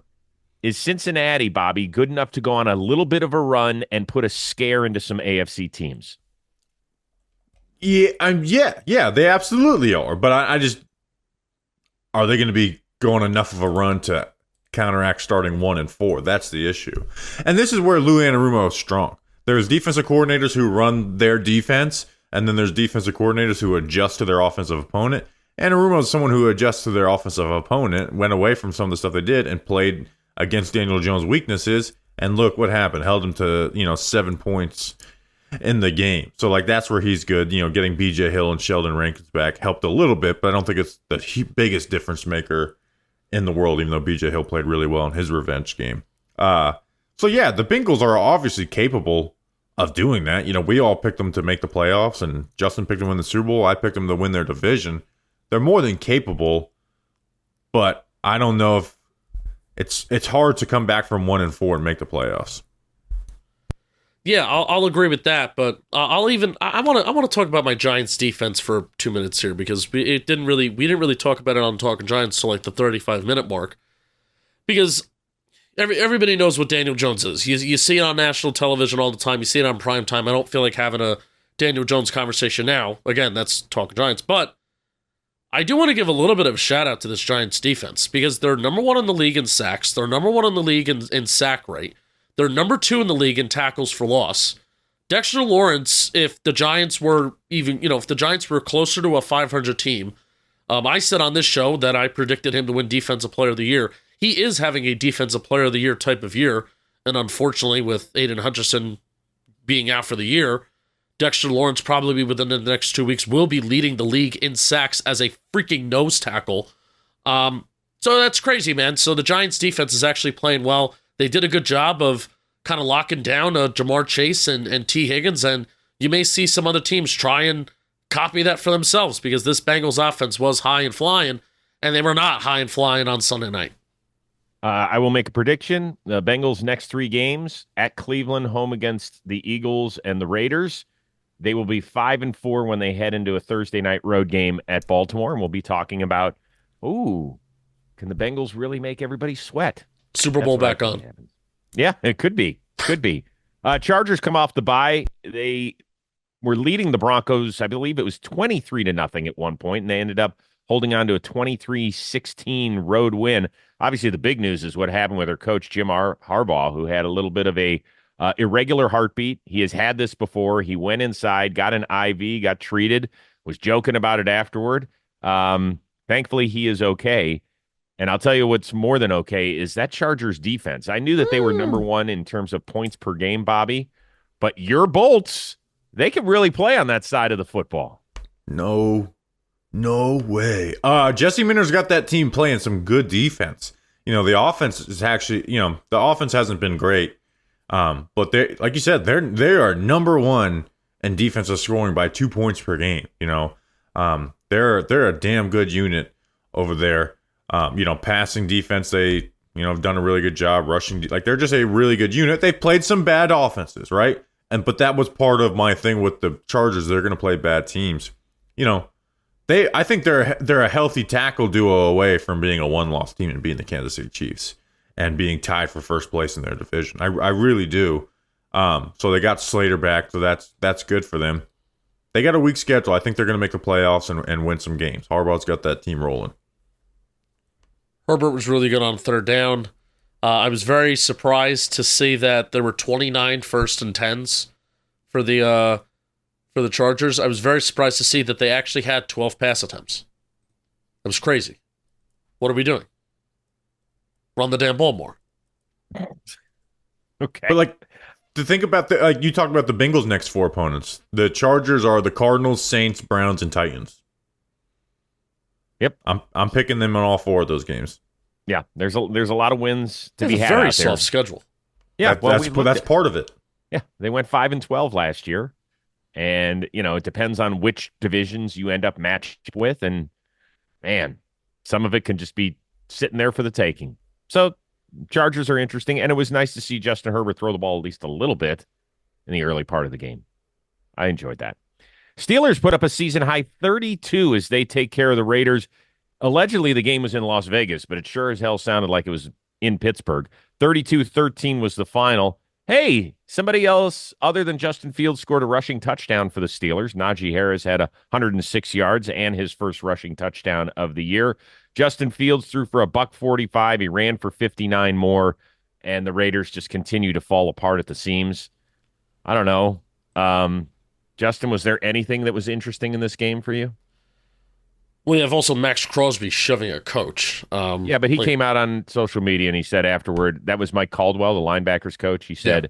is Cincinnati, Bobby, good enough to go on a little bit of a run and put a scare into some AFC teams? Yeah, they absolutely are. But I just, are they going to be going enough of a run to counteract starting 1-4? That's the issue. And this is where Lou Anarumo is strong. There's defensive coordinators who run their defense, and then there's defensive coordinators who adjust to their offensive opponent. Anarumo is someone who adjusts to their offensive opponent, went away from some of the stuff they did, and played against Daniel Jones' weaknesses. And look what happened. Held him to, 7 points in the game. So, that's where he's good. Getting B.J. Hill and Sheldon Rankins back helped a little bit, but I don't think it's the biggest difference maker in the world, even though B.J. Hill played really well in his revenge game. So, yeah, the Bengals are obviously capable of doing that. We all picked them to make the playoffs, and Justin picked them to win the Super Bowl. I picked them to win their division. They're more than capable, but I don't know if it's hard to come back from 1-4 and make the playoffs. Yeah, I'll agree with that, but I want to talk about my Giants defense for 2 minutes here because we didn't really talk about it on Talking Giants till the 35-minute mark, because everybody knows what Daniel Jones is. You see it on national television all the time. You see it on prime time. I don't feel like having a Daniel Jones conversation now. Again, that's Talking Giants, but I do want to give a little bit of a shout out to this Giants defense because they're number 1 in the league in sacks. They're number 1 in the league in sack rate. They're number 2 in the league in tackles for loss. Dexter Lawrence, if the Giants were closer to a 500 team, I said on this show that I predicted him to win Defensive Player of the Year. He is having a Defensive Player of the Year type of year, and unfortunately, with Aiden Hutchinson being out for the year, Dexter Lawrence probably within the next 2 weeks will be leading the league in sacks as a freaking nose tackle. So that's crazy, man. So the Giants defense is actually playing well. They did a good job of kind of locking down Jamar Chase and T. Higgins, and you may see some other teams try and copy that for themselves because this Bengals offense was high and flying, and they were not high and flying on Sunday night. I will make a prediction. The Bengals' next 3 games at Cleveland, home against the Eagles and the Raiders. They will be 5-4 when they head into a Thursday night road game at Baltimore, and we'll be talking about, can the Bengals really make everybody sweat? Super Bowl back on. Yeah, it could be. Could be. Chargers come off the bye. They were leading the Broncos, I believe it was 23-0 at one point, and they ended up holding on to a 23-16 road win. Obviously, the big news is what happened with their coach, Jim Harbaugh, who had a little bit of a irregular heartbeat. He has had this before. He went inside, got an IV, got treated, was joking about it afterward. Thankfully, he is okay. And I'll tell you what's more than okay is that Chargers defense. I knew that they were number 1 in terms of points per game, Bobby, but your Bolts, they can really play on that side of the football. No way. Jesse Minter's got that team playing some good defense. The offense is actually, the offense hasn't been great. But they, like you said, they are number one in defensive scoring by 2 points per game. They're a damn good unit over there. Passing defense, they have done a really good job. Rushing, like they're just a really good unit. They've played some bad offenses, right? But that was part of my thing with the Chargers. They're going to play bad teams. I think they're a healthy tackle duo away from being a one-loss team and being the Kansas City Chiefs and being tied for first place in their division. I really do. So they got Slater back, so that's good for them. They got a weak schedule. I think they're going to make the playoffs and win some games. Harbaugh's got that team rolling. Herbert was really good on third down. I was very surprised to see that there were 29 first and 10s for the Chargers. I was very surprised to see that they actually had 12 pass attempts. That was crazy. What are we doing? Run the damn ball more. Okay. But to think about you talked about the Bengals' next 4 opponents. The Chargers are the Cardinals, Saints, Browns, and Titans. Yep. I'm picking them in all 4 of those games. Yeah, there's a lot of wins to be had. Very out there. soft schedule. Yeah, that's part of it. Yeah, they went 5-12 last year, and it depends on which divisions you end up matched with, and man, some of it can just be sitting there for the taking. So Chargers are interesting, and it was nice to see Justin Herbert throw the ball at least a little bit in the early part of the game. I enjoyed that. Steelers put up a season-high 32 as they take care of the Raiders. Allegedly, the game was in Las Vegas, but it sure as hell sounded like it was in Pittsburgh. 32-13 was the final. Hey, somebody else other than Justin Fields scored a rushing touchdown for the Steelers. Najee Harris had 106 yards and his first rushing touchdown of the year. Justin Fields threw for $145. He ran for 59 more, and the Raiders just continue to fall apart at the seams. I don't know. Justin, was there anything that was interesting in this game for you? We have also Max Crosby shoving a coach. Yeah, but he came out on social media and he said afterward, that was Mike Caldwell, the linebackers coach. He said,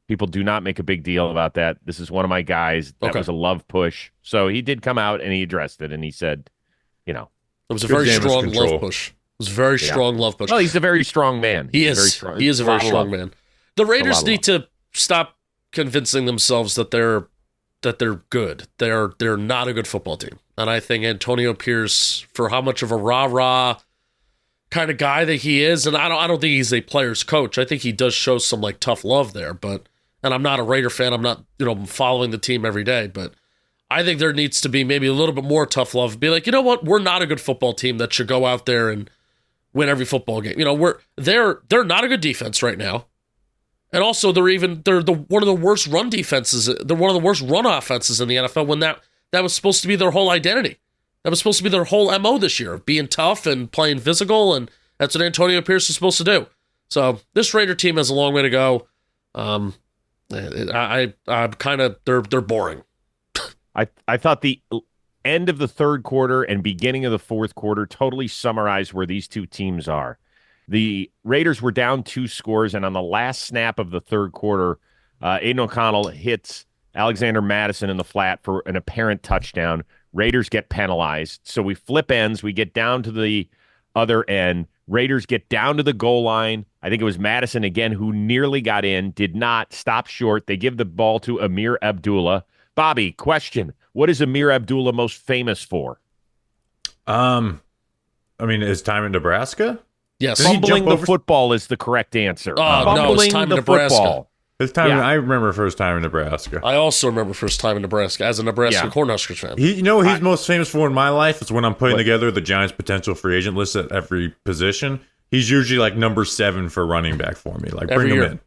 people do not make a big deal about that. This is one of my guys. That was a love push. So he did come out and he addressed it and he said, it was a very strong love push. It was a very strong love push. Well, he's a very strong man. He is. He is a very strong man. The Raiders need to stop convincing themselves that they're good. They're not a good football team. And I think Antonio Pierce, for how much of a rah-rah kind of guy that he is, and I don't think he's a player's coach. I think he does show some tough love there, and I'm not a Raider fan. I'm not, following the team every day, but I think there needs to be maybe a little bit more tough love. Be like, you know what? We're not a good football team that should go out there and win every football game. They're not a good defense right now. And also they're one of the worst run defenses. They're one of the worst run offenses in the NFL when that was supposed to be their whole identity. That was supposed to be their whole MO this year, being tough and playing physical, and that's what Antonio Pierce is supposed to do. So this Raider team has a long way to go. I'm kind of they're boring. I thought the end of the third quarter and beginning of the fourth quarter totally summarized where these two teams are. The Raiders were down 2 scores, and on the last snap of the third quarter, Aiden O'Connell hits Alexander Madison in the flat for an apparent touchdown. Raiders get penalized. So we flip ends. We get down to the other end. Raiders get down to the goal line. I think it was Madison again who nearly got in, did not, stop short. They give the ball to Amir Abdullah. Bobby, question. What is Amir Abdullah most famous for? His time in Nebraska? Yes. Fumbling the football is the correct answer. No, it's time in Nebraska. Football. His time. I remember first time in Nebraska. I also remember first time in Nebraska as a Nebraska Cornhuskers fan. He's most famous for in my life is when I'm putting together the Giants' potential free agent list at every position. He's usually number 7 for running back for me. Bring him in.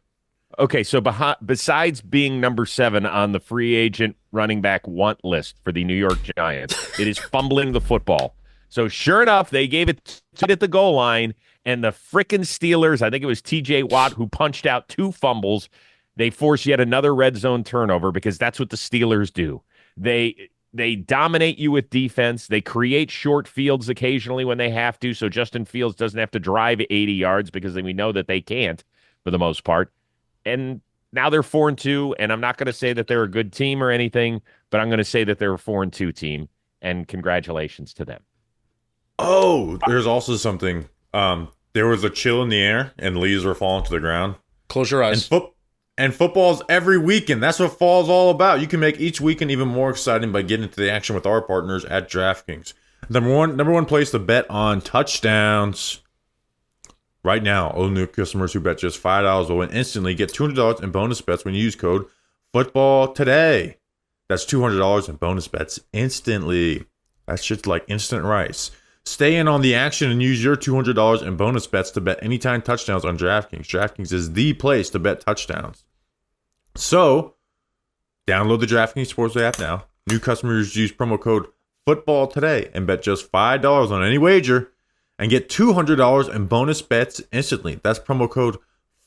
Okay, so besides being number 7 on the free agent running back want list for the New York Giants, it is fumbling the football. So sure enough, they gave it at the goal line, and the frickin' Steelers, I think it was TJ Watt who punched out 2 fumbles. They force yet another red zone turnover because that's what the Steelers do. They dominate you with defense. They create short fields occasionally when they have to, so Justin Fields doesn't have to drive 80 yards because we know that they can't for the most part. And now they're 4-2, and I'm not going to say that they're a good team or anything, but I'm going to say that they're a 4-2 team, and congratulations to them. Oh, there's also something. There was a chill in the air, and leaves were falling to the ground. Close your eyes. And football's every weekend. That's what fall's all about. You can make each weekend even more exciting by getting into the action with our partners at DraftKings. Number one place to bet on touchdowns. Right now, all new customers who bet just $5 will win instantly. Get $200 in bonus bets when you use code Football Today. That's $200 in bonus bets instantly. That's just like instant rice. Stay in on the action and use your $200 in bonus bets to bet anytime touchdowns on DraftKings. DraftKings is the place to bet touchdowns. So, download the DraftKings Sportsbook app now. New customers use promo code Football Today and bet just $5 on any wager and get $200 in bonus bets instantly. That's promo code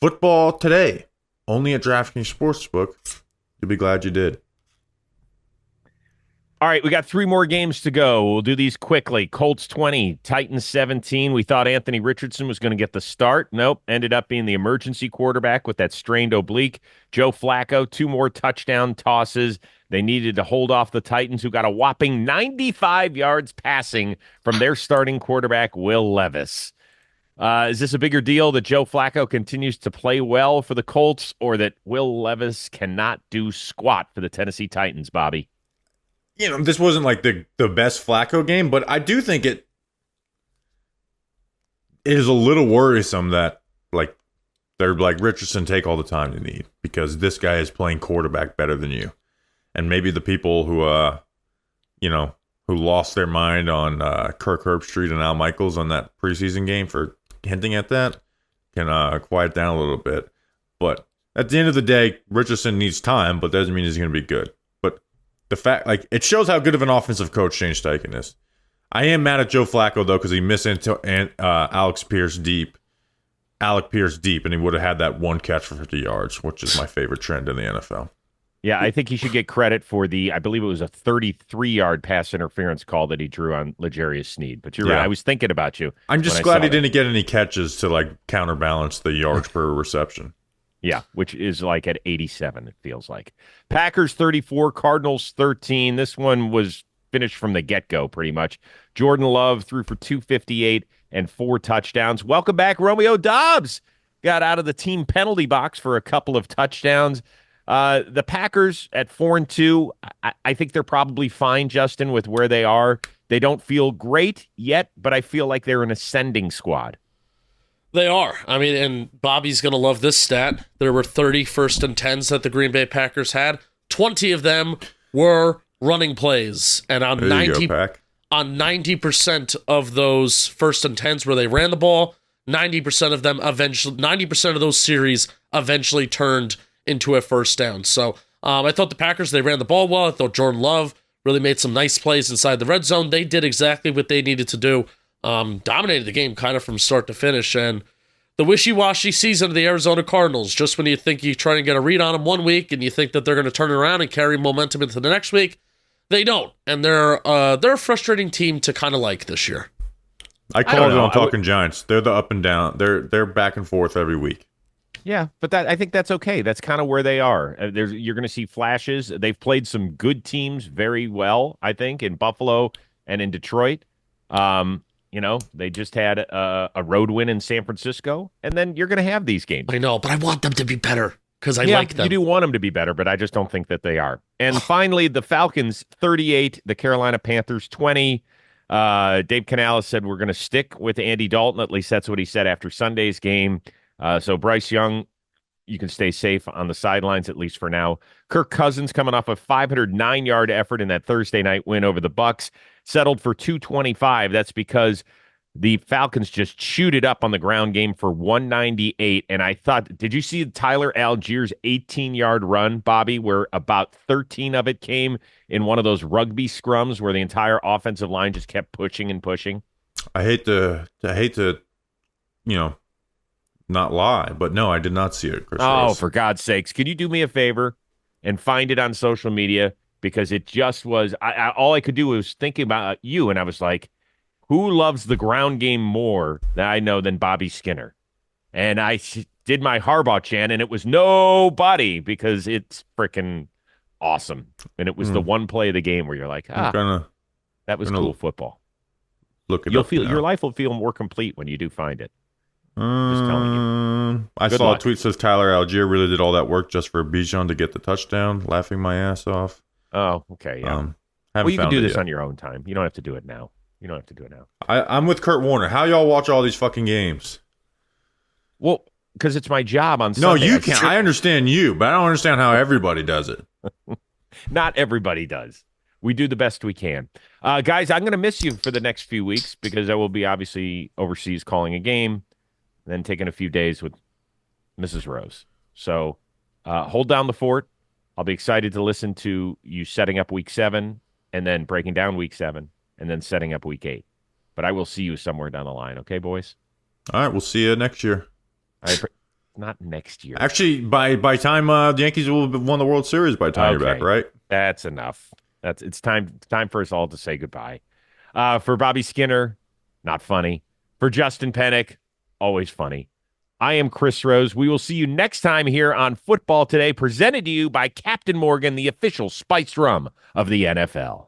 Football Today. Only at DraftKings Sportsbook. You'll be glad you did. All right, we got 3 more games to go. We'll do these quickly. Colts 20, Titans 17. We thought Anthony Richardson was going to get the start. Nope, ended up being the emergency quarterback with that strained oblique. Joe Flacco, 2 more touchdown tosses. They needed to hold off the Titans, who got a whopping 95 yards passing from their starting quarterback, Will Levis. Is this a bigger deal that Joe Flacco continues to play well for the Colts, or that Will Levis cannot do squat for the Tennessee Titans, Bobby? This wasn't like the best Flacco game, but I do think it is a little worrisome that they're like, Richardson, take all the time you need because this guy is playing quarterback better than you. And maybe the people who who lost their mind on Kirk Herbstreit and Al Michaels on that preseason game for hinting at that can quiet down a little bit. But at the end of the day, Richardson needs time, but doesn't mean he's going to be good. The fact, it shows how good of an offensive coach Shane Steichen is. I am mad at Joe Flacco, though, because he missed into Alec Pierce deep, and he would have had that one catch for 50 yards, which is my favorite trend in the NFL. Yeah, I think he should get credit for I believe it was a 33-yard pass interference call that he drew on L'Jarius Sneed. But you're right, I was thinking about you. I'm just glad he didn't get any catches to, counterbalance the yards per reception. Yeah, which is at 87, it feels like. Packers 34, Cardinals 13. This one was finished from the get-go, pretty much. Jordan Love threw for 258 and 4 touchdowns. Welcome back, Romeo Doubs. Got out of the team penalty box for a couple of touchdowns. The Packers at 4-2, I think they're probably fine, Justin, with where they are. They don't feel great yet, but I feel like they're an ascending squad. They are. I mean, and Bobby's going to love this stat. There were 30 first and 10s that the Green Bay Packers had. 20 of them were running plays. And on 90% of those first and 10s where they ran the ball, 90% of those series eventually turned into a first down. So I thought the Packers, they ran the ball well. I thought Jordan Love really made some nice plays inside the red zone. They did exactly what they needed to do. Dominated the game kind of from start to finish, and the wishy-washy season of the Arizona Cardinals, just when you think you're trying to get a read on them one week and you think that they're going to turn it around and carry momentum into the next week, they don't, and they're a frustrating team to kind of like this year. I called it on Talking Giants. They're the up and down. They're back and forth every week. Yeah, but I think that's okay. That's kind of where they are. You're going to see flashes. They've played some good teams very well, I think, in Buffalo and in Detroit. They just had a road win in San Francisco, and then you're going to have these games. I know, but I want them to be better because I like them. You do want them to be better, but I just don't think that they are. And finally, the Falcons 38, the Carolina Panthers 20. Dave Canales said we're going to stick with Andy Dalton. At least that's what he said after Sunday's game. So Bryce Young, you can stay safe on the sidelines, at least for now. Kirk Cousins coming off a 509-yard effort in that Thursday night win over the Bucs. Settled for 225. That's because the Falcons just chewed it up on the ground game for 198. And I thought, did you see Tyler Allgeier's 18-yard run, Bobby, where about 13 of it came in one of those rugby scrums where the entire offensive line just kept pushing and pushing? I hate to not lie, but no, I did not see it, Chris. Oh, for God's sakes. Could you do me a favor and find it on social media? Because it just was, all I could do was thinking about you, and I was like, who loves the ground game more than Bobby Skinner? And I did my Harbaugh chant, and it was nobody, because it's freaking awesome. And it was the one play of the game where you're like, that was cool football. Look, your life will feel more complete when you do find it. Just telling you. I Good saw luck. a tweet says Tyler Algier really did all that work just for Bijan to get the touchdown. Laughing my ass off. Oh, okay, yeah. Haven't Well, you can found do it this yet. on your own time. You don't have to do it now. I'm with Kurt Warner. How y'all watch all these fucking games? Well, because it's my job on No, Sunday. you can't. I understand you, but I don't understand how everybody does it. Not everybody does. We do the best we can. Guys, I'm going to miss you for the next few weeks because I will be obviously overseas calling a game, then taking a few days with Mrs. Rose. So hold down the fort. I'll be excited to listen to you setting up week 7 and then breaking down week 7 and then setting up week 8. But I will see you somewhere down the line. Okay, boys? All right, we'll see you next year. Not next year. Actually, by time the Yankees will have won the World Series by the time you're back, right? That's enough. It's time for us all to say goodbye. For Bobby Skinner, not funny. For Justin Penik, always funny. I am Chris Rose. We will see you next time here on Football Today, presented to you by Captain Morgan, the official spiced rum of the NFL.